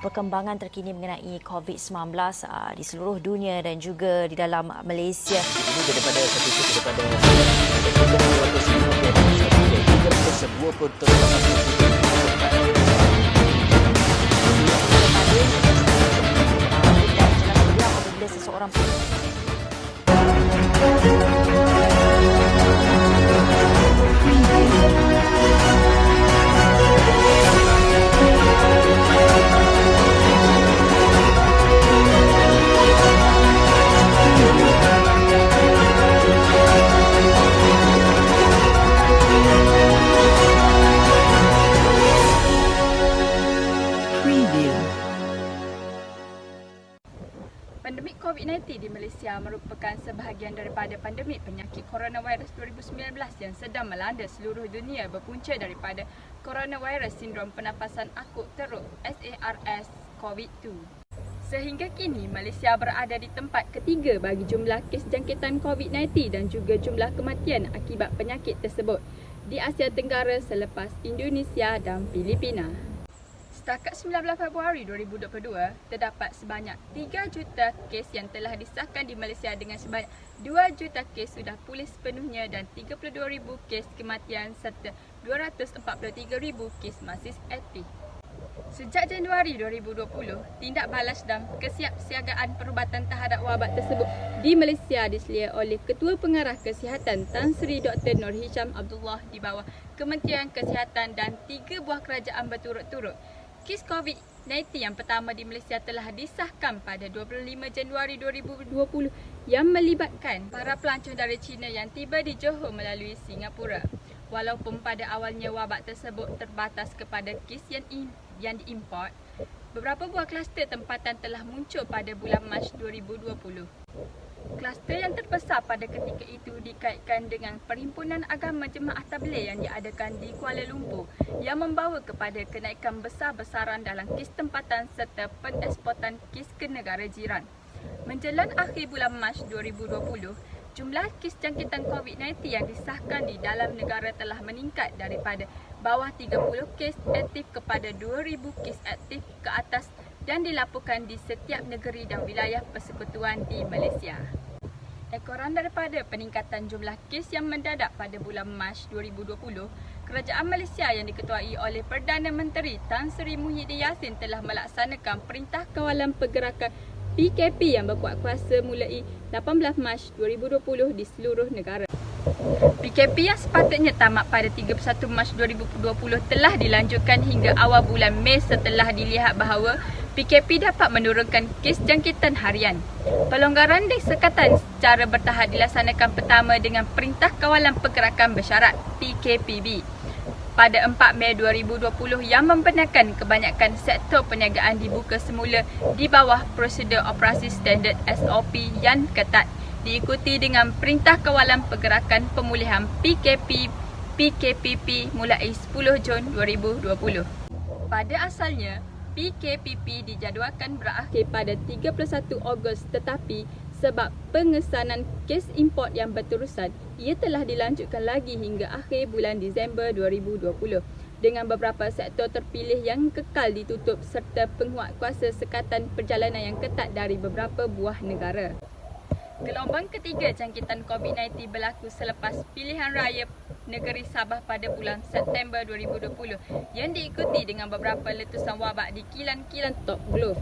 perkembangan terkini mengenai COVID-19 di seluruh dunia dan juga di dalam Malaysia. Ini daripada statistik daripada sebuah apabila seseorang Pandemik COVID-19 di Malaysia merupakan sebahagian daripada pandemik penyakit coronavirus 2019 yang sedang melanda seluruh dunia berpunca daripada coronavirus sindrom pernafasan akut teruk SARS-CoV-2. Sehingga kini, Malaysia berada di tempat ketiga bagi jumlah kes jangkitan COVID-19 dan juga jumlah kematian akibat penyakit tersebut di Asia Tenggara selepas Indonesia dan Filipina. Setakat 19 Februari 2022, terdapat sebanyak 3 juta kes yang telah disahkan di Malaysia dengan sebanyak 2 juta kes sudah pulih sepenuhnya dan 32,000 kes kematian serta 243,000 kes masih aktif. Sejak Januari 2020, tindak balas dan kesiapsiagaan perubatan terhadap wabak tersebut di Malaysia diselia oleh Ketua Pengarah Kesihatan Tan Sri Dr. Nur Hisham Abdullah di bawah Kementerian Kesihatan dan 3 buah kerajaan berturut-turut. Kes COVID-19 yang pertama di Malaysia telah disahkan pada 25 Januari 2020 yang melibatkan para pelancong dari China yang tiba di Johor melalui Singapura. Walaupun pada awalnya wabak tersebut terbatas kepada kes yang diimport, beberapa buah kluster tempatan telah muncul pada bulan Mac 2020. Kluster yang terbesar pada ketika itu dikaitkan dengan Perhimpunan Agama Jemaah Tabligh yang diadakan di Kuala Lumpur yang membawa kepada kenaikan besar-besaran dalam kes tempatan serta pengeksportan kes ke negara jiran. Menjelang akhir bulan Mac 2020, jumlah kes jangkitan COVID-19 yang disahkan di dalam negara telah meningkat daripada bawah 30 kes aktif kepada 2,000 kes aktif ke atas dan dilaporkan di setiap negeri dan wilayah persekutuan di Malaysia. Ekoran daripada peningkatan jumlah kes yang mendadak pada bulan Mac 2020, Kerajaan Malaysia yang diketuai oleh Perdana Menteri Tan Sri Muhyiddin Yassin telah melaksanakan Perintah Kawalan Pergerakan PKP yang berkuat kuasa mulai 18 Mac 2020 di seluruh negara. PKP yang sepatutnya tamat pada 31 Mac 2020 telah dilanjutkan hingga awal bulan Mei setelah dilihat bahawa PKP dapat menurunkan kes jangkitan harian. Pelonggaran disekatan secara bertahap dilaksanakan pertama dengan Perintah Kawalan Pergerakan Bersyarat PKPB pada 4 Mei 2020 yang membenarkan kebanyakan sektor perniagaan dibuka semula di bawah prosedur operasi standard SOP yang ketat, diikuti dengan Perintah Kawalan Pergerakan Pemulihan PKPP mulai 10 Jun 2020. Pada asalnya, PKPP dijadualkan berakhir pada 31 Ogos tetapi sebab pengesanan kes import yang berterusan, ia telah dilanjutkan lagi hingga akhir bulan Disember 2020 dengan beberapa sektor terpilih yang kekal ditutup serta penguatkuasa sekatan perjalanan yang ketat dari beberapa buah negara. Gelombang ketiga jangkitan COVID-19 berlaku selepas pilihan raya negeri Sabah pada bulan September 2020 yang diikuti dengan beberapa letusan wabak di kilan-kilan Top Glove.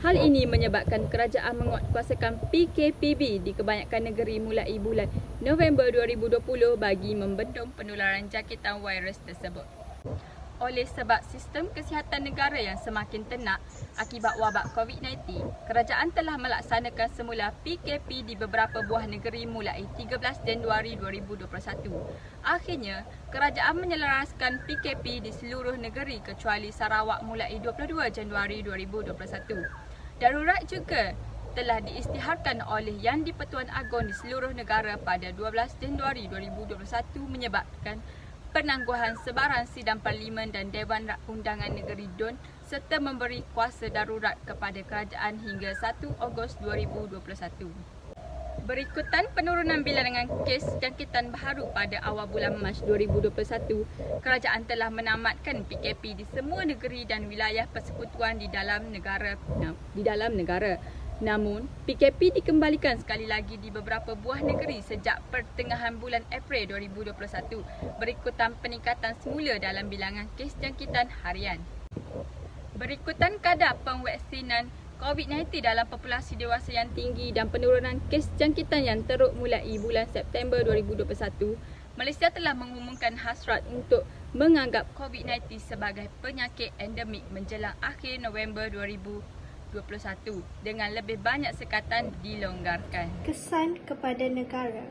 Hal ini menyebabkan kerajaan menguatkuasakan PKPB di kebanyakan negeri mulai bulan November 2020 bagi membendung penularan jangkitan virus tersebut. Oleh sebab sistem kesihatan negara yang semakin ternak akibat wabak COVID-19, kerajaan telah melaksanakan semula PKP di beberapa buah negeri mulai 13 Januari 2021. Akhirnya, kerajaan menyelaraskan PKP di seluruh negeri kecuali Sarawak mulai 22 Januari 2021. Darurat juga telah diisytiharkan oleh Yang di-Pertuan Agong di seluruh negara pada 12 Januari 2021 menyebabkan penangguhan sebarang sidang Parlimen dan Dewan Undangan Negeri DUN serta memberi kuasa darurat kepada kerajaan hingga 1 Ogos 2021. Berikutan penurunan bilangan kes jangkitan baharu pada awal bulan Mac 2021, kerajaan telah menamatkan PKP di semua negeri dan wilayah persekutuan di dalam negara. Namun, PKP dikembalikan sekali lagi di beberapa buah negeri sejak pertengahan bulan April 2021, berikutan peningkatan semula dalam bilangan kes jangkitan harian. Berikutan kadar pengvaksinan COVID-19 dalam populasi dewasa yang tinggi dan penurunan kes jangkitan yang teruk mulai bulan September 2021, Malaysia telah mengumumkan hasrat untuk menganggap COVID-19 sebagai penyakit endemik menjelang akhir November 2021 dengan lebih banyak sekatan dilonggarkan. Kesan kepada negara.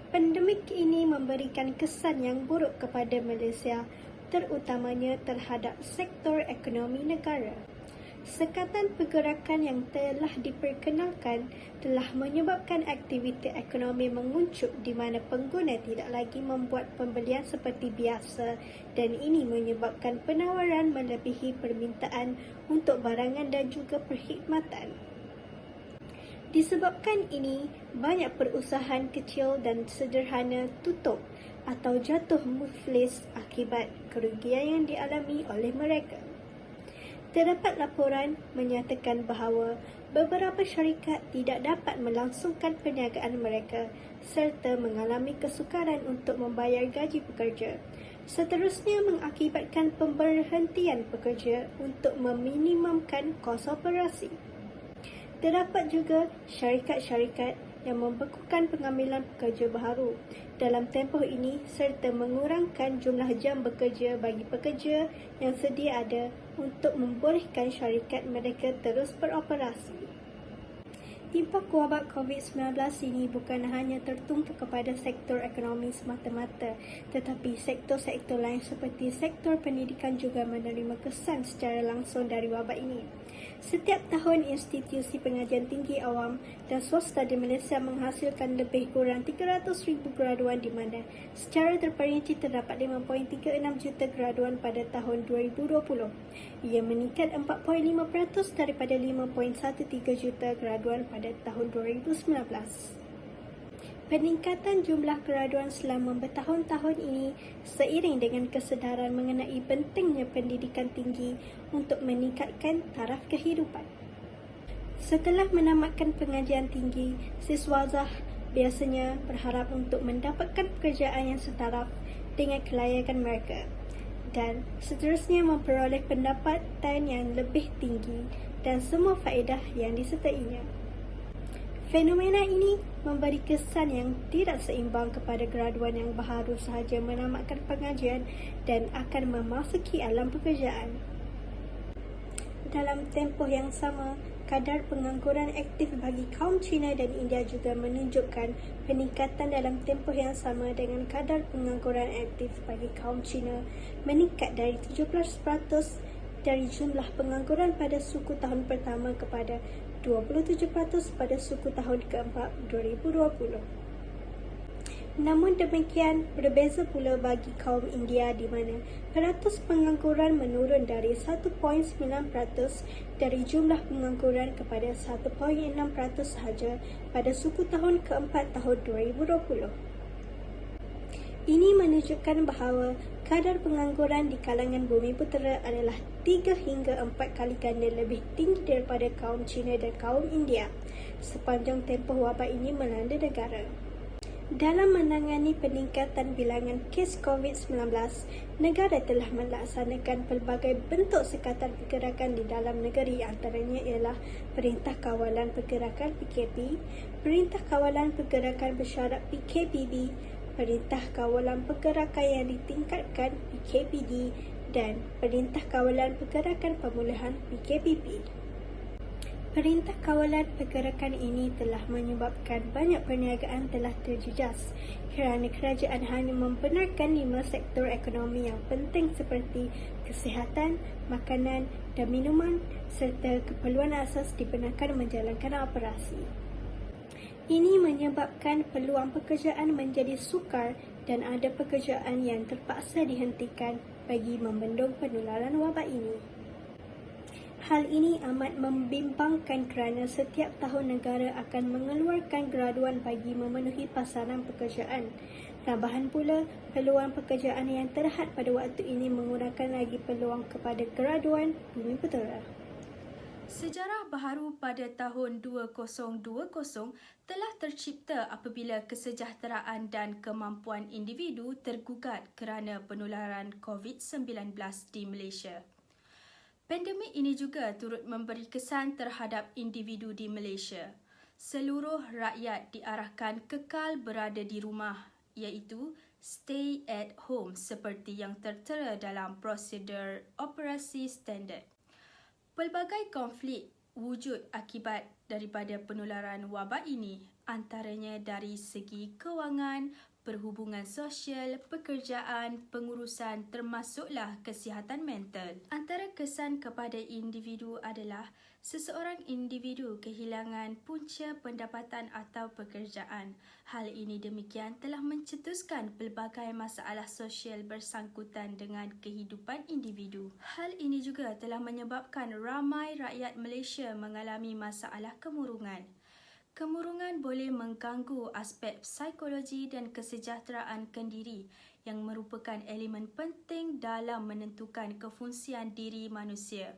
Pandemik ini memberikan kesan yang buruk kepada Malaysia, terutamanya terhadap sektor ekonomi negara. Sekatan pergerakan yang telah diperkenalkan telah menyebabkan aktiviti ekonomi menguncup di mana pengguna tidak lagi membuat pembelian seperti biasa dan ini menyebabkan penawaran melebihi permintaan untuk barangan dan juga perkhidmatan. Disebabkan ini, banyak perusahaan kecil dan sederhana tutup atau jatuh muflis akibat kerugian yang dialami oleh mereka. Terdapat laporan menyatakan bahawa beberapa syarikat tidak dapat melangsungkan perniagaan mereka serta mengalami kesukaran untuk membayar gaji pekerja. Seterusnya mengakibatkan pemberhentian pekerja untuk meminimumkan kos operasi. Terdapat juga syarikat-syarikat yang membekukan pengambilan pekerja baharu dalam tempoh ini serta mengurangkan jumlah jam bekerja bagi pekerja yang sedia ada untuk membolehkan syarikat mereka terus beroperasi. Impak wabak COVID-19 ini bukan hanya tertumpu kepada sektor ekonomi semata-mata, tetapi sektor-sektor lain seperti sektor pendidikan juga menerima kesan secara langsung dari wabak ini. Setiap tahun, institusi pengajian tinggi awam dan swasta di Malaysia menghasilkan lebih kurang 300,000 graduan di mana secara terperinci terdapat 5.36 juta graduan pada tahun 2020. Ia meningkat 4.5% daripada 5.13 juta graduan pada tahun 2019. Peningkatan jumlah graduan selama bertahun-tahun ini seiring dengan kesedaran mengenai pentingnya pendidikan tinggi untuk meningkatkan taraf kehidupan. Setelah menamatkan pengajian tinggi, siswazah biasanya berharap untuk mendapatkan pekerjaan yang setaraf dengan kelayakan mereka dan seterusnya memperoleh pendapatan yang lebih tinggi dan semua faedah yang disertainya. Fenomena ini memberi kesan yang tidak seimbang kepada graduan yang baharu sahaja menamatkan pengajian dan akan memasuki alam pekerjaan. Dalam tempoh yang sama, kadar pengangguran aktif bagi kaum Cina dan India juga menunjukkan peningkatan dalam tempoh yang sama dengan kadar pengangguran aktif bagi kaum Cina meningkat dari 17% dari jumlah pengangguran pada suku tahun pertama kepada 27% pada suku tahun keempat 2020. Namun demikian, berbeza pula bagi kaum India di mana peratus pengangguran menurun dari 1.9% dari jumlah pengangguran kepada 1.6% sahaja pada suku tahun keempat tahun 2020. Ini menunjukkan bahawa kadar pengangguran di kalangan Bumiputera adalah 3 hingga 4 kali ganda lebih tinggi daripada kaum Cina dan kaum India sepanjang tempoh wabak ini melanda negara. Dalam menangani peningkatan bilangan kes COVID-19, negara telah melaksanakan pelbagai bentuk sekatan pergerakan di dalam negeri, antaranya ialah Perintah Kawalan Pergerakan PKP, Perintah Kawalan Pergerakan Bersyarat PKPB, Perintah Kawalan Pergerakan yang ditingkatkan PKPD dan Perintah Kawalan Pergerakan Pemulihan PKPP. Perintah kawalan pergerakan ini telah menyebabkan banyak perniagaan telah terjejas kerana kerajaan hanya membenarkan 5 sektor ekonomi yang penting seperti kesihatan, makanan dan minuman serta keperluan asas dibenarkan menjalankan operasi. Ini menyebabkan peluang pekerjaan menjadi sukar dan ada pekerjaan yang terpaksa dihentikan bagi membendung penularan wabak ini. Hal ini amat membimbangkan kerana setiap tahun negara akan mengeluarkan graduan bagi memenuhi pasaran pekerjaan. Tambahan pula, peluang pekerjaan yang terhad pada waktu ini mengurangkan lagi peluang kepada graduan Bumi Putera. Sejarah baharu pada tahun 2020 telah tercipta apabila kesejahteraan dan kemampuan individu tergugat kerana penularan COVID-19 di Malaysia. Pandemik ini juga turut memberi kesan terhadap individu di Malaysia. Seluruh rakyat diarahkan kekal berada di rumah, iaitu stay at home seperti yang tertera dalam prosedur operasi standard. Pelbagai konflik wujud akibat daripada penularan wabak ini, antaranya dari segi kewangan, perhubungan sosial, pekerjaan, pengurusan termasuklah kesihatan mental. Antara kesan kepada individu adalah seseorang individu kehilangan punca pendapatan atau pekerjaan. Hal ini demikian telah mencetuskan pelbagai masalah sosial bersangkutan dengan kehidupan individu. Hal ini juga telah menyebabkan ramai rakyat Malaysia mengalami masalah kemurungan. Kemurungan boleh mengganggu aspek psikologi dan kesejahteraan kendiri yang merupakan elemen penting dalam menentukan kefungsian diri manusia.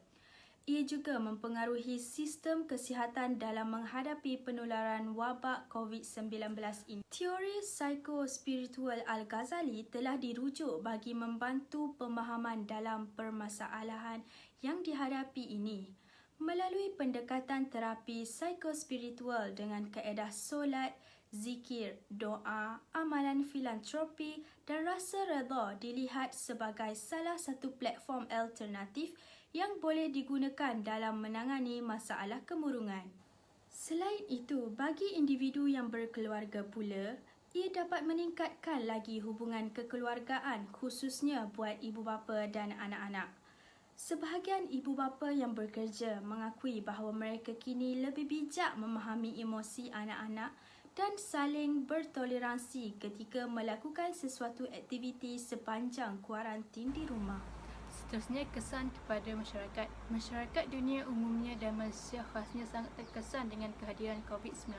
Ia juga mempengaruhi sistem kesihatan dalam menghadapi penularan wabak COVID-19 ini. Teori psikospiritual Al-Ghazali telah dirujuk bagi membantu pemahaman dalam permasalahan yang dihadapi ini. Melalui pendekatan terapi psikospiritual dengan kaedah solat, zikir, doa, amalan filantropi dan rasa redha dilihat sebagai salah satu platform alternatif yang boleh digunakan dalam menangani masalah kemurungan. Selain itu, bagi individu yang berkeluarga pula, ia dapat meningkatkan lagi hubungan kekeluargaan khususnya buat ibu bapa dan anak-anak. Sebahagian ibu bapa yang bekerja mengakui bahawa mereka kini lebih bijak memahami emosi anak-anak dan saling bertoleransi ketika melakukan sesuatu aktiviti sepanjang kuarantin di rumah. Seterusnya, kesan kepada masyarakat. Masyarakat dunia umumnya dan Malaysia khasnya sangat terkesan dengan kehadiran COVID-19.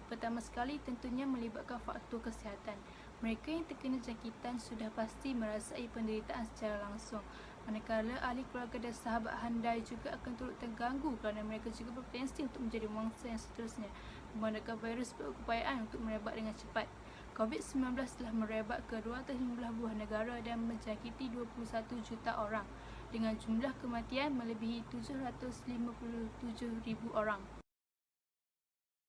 Pertama sekali tentunya melibatkan faktor kesihatan. Mereka yang terkena jangkitan sudah pasti merasai penderitaan secara langsung. Manakala ahli keluarga dan sahabat handai juga akan turut terganggu kerana mereka juga berpotensi untuk menjadi mangsa yang seterusnya, memandangkan virus berupayaan untuk merebak dengan cepat. COVID-19 telah merebak ke 215 buah negara dan menjangkiti 21 juta orang, dengan jumlah kematian melebihi 757,000 orang.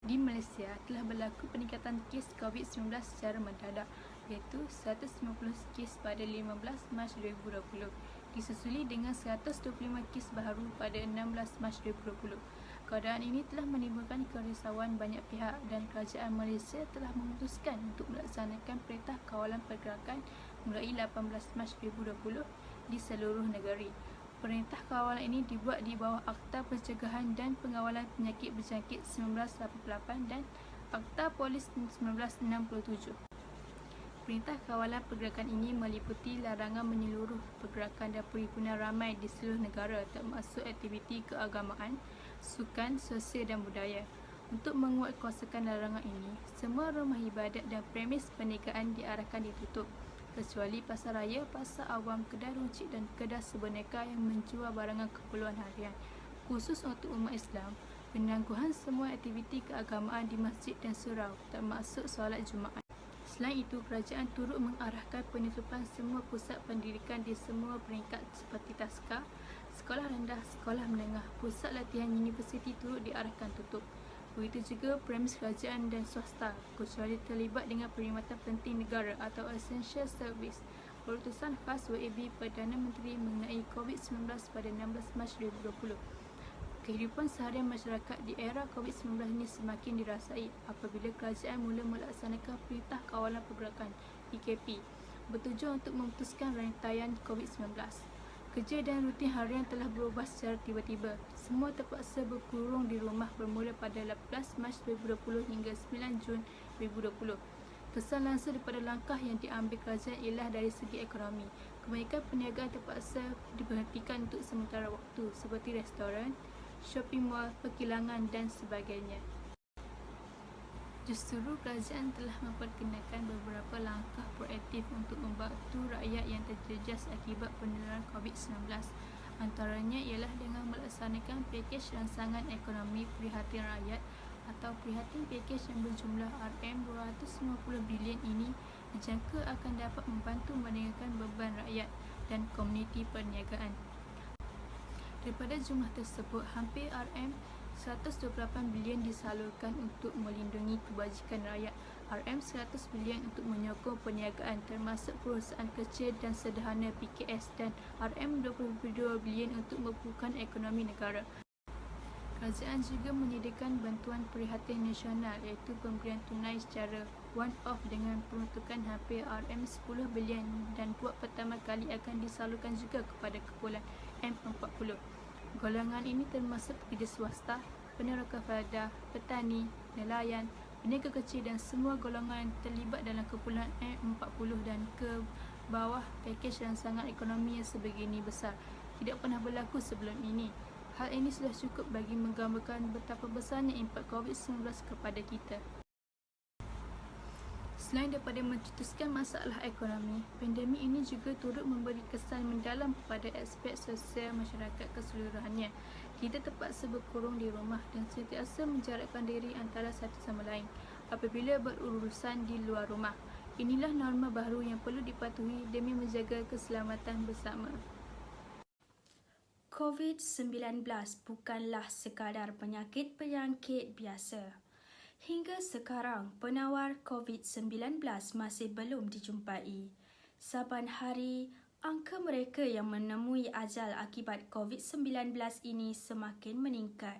Di Malaysia telah berlaku peningkatan kes COVID-19 secara mendadak, iaitu 150 kes pada 15 Mac 2020, disusuli dengan 125 kes baharu pada 16 Mac 2020. Keadaan ini telah menimbulkan kerisauan banyak pihak dan kerajaan Malaysia telah memutuskan untuk melaksanakan Perintah Kawalan Pergerakan mulai 18 Mac 2020 di seluruh negeri. Perintah kawalan ini dibuat di bawah Akta Pencegahan dan Pengawalan Penyakit Berjangkit 1988 dan Akta Polis 1967. Perintah kawalan pergerakan ini meliputi larangan menyeluruh pergerakan dan perhimpunan ramai di seluruh negara termasuk aktiviti keagamaan, sukan, sosial dan budaya. Untuk menguatkuasakan larangan ini, semua rumah ibadat dan premis perniagaan diarahkan ditutup, kecuali pasar raya, pasar awam, kedai runcit dan kedai sebenarnya yang menjual barangan keperluan harian. Khusus untuk umat Islam, penangguhan semua aktiviti keagamaan di masjid dan surau, termasuk solat Jumaat. Selain itu, kerajaan turut mengarahkan penutupan semua pusat pendidikan di semua peringkat seperti taska, sekolah rendah, sekolah menengah, pusat latihan universiti turut diarahkan tutup. Begitu juga premis kerajaan dan swasta, kecuali terlibat dengan perkhidmatan penting negara atau essential service. Berutusan khas WAB Perdana Menteri mengenai COVID-19 pada 16 Mac 2020. Kehidupan seharian masyarakat di era COVID-19 ini semakin dirasai apabila kerajaan mula melaksanakan Perintah Kawalan Pergerakan PKP bertujuan untuk memutuskan rantaian COVID-19. Kerja dan rutin harian telah berubah secara tiba-tiba. Semua terpaksa berkurung di rumah bermula pada 18 Mac 2020 hingga 9 Jun 2020. Kesan langsung daripada langkah yang diambil kerajaan ialah dari segi ekonomi. Kebanyakan perniagaan terpaksa diberhentikan untuk sementara waktu seperti restoran, shopping mall, perkilangan dan sebagainya. Justru kerajaan telah memperkenalkan beberapa langkah proaktif untuk membantu rakyat yang terjejas akibat penularan COVID-19. Antaranya ialah dengan melaksanakan pakej rangsangan ekonomi prihatin rakyat atau prihatin pakej yang berjumlah RM250 bilion ini dijangka akan dapat membantu meringankan beban rakyat dan komuniti perniagaan. Daripada jumlah tersebut, hampir RM128 bilion disalurkan untuk melindungi kebajikan rakyat, RM100 bilion untuk menyokong perniagaan termasuk perusahaan kecil dan sederhana PKS dan RM22 bilion untuk memupulkan ekonomi negara. Kerajaan juga menyediakan bantuan prihatin nasional iaitu pemberian tunai secara one-off dengan peruntukan hampir RM10 bilion dan buat pertama kali akan disalurkan juga kepada kumpulan M40. Golongan ini termasuk pekerja swasta, peneroka falda, petani, nelayan, peniaga kecil dan semua golongan terlibat dalam kumpulan M40 dan ke bawah pakej rangsangan ekonomi yang sebegini besar tidak pernah berlaku sebelum ini. Hal ini sudah cukup bagi menggambarkan betapa besarnya impak COVID-19 kepada kita. Selain daripada mencetuskan masalah ekonomi, pandemik ini juga turut memberi kesan mendalam kepada aspek sosial masyarakat keseluruhannya. Kita terpaksa berkurung di rumah dan sentiasa menjarakkan diri antara satu sama lain apabila berurusan di luar rumah. Inilah norma baru yang perlu dipatuhi demi menjaga keselamatan bersama. COVID-19 bukanlah sekadar penyakit-penyakit biasa. Hingga sekarang, penawar COVID-19 masih belum dijumpai. Saban hari, angka mereka yang menemui ajal akibat COVID-19 ini semakin meningkat.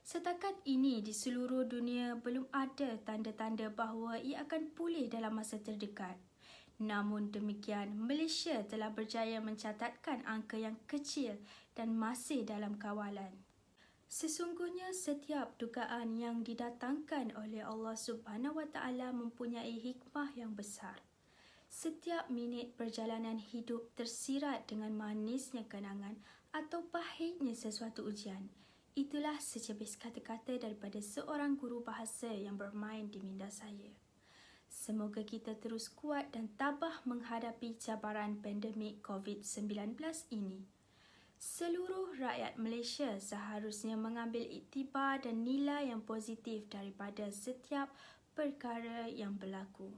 Setakat ini, di seluruh dunia belum ada tanda-tanda bahawa ia akan pulih dalam masa terdekat. Namun demikian, Malaysia telah berjaya mencatatkan angka yang kecil dan masih dalam kawalan. Sesungguhnya setiap dugaan yang didatangkan oleh Allah Subhanahu Wa Taala mempunyai hikmah yang besar. Setiap minit perjalanan hidup tersirat dengan manisnya kenangan atau pahitnya sesuatu ujian. Itulah secebis kata-kata daripada seorang guru bahasa yang bermain di minda saya. Semoga kita terus kuat dan tabah menghadapi cabaran pandemik COVID-19 ini. Seluruh rakyat Malaysia seharusnya mengambil iktibar dan nilai yang positif daripada setiap perkara yang berlaku.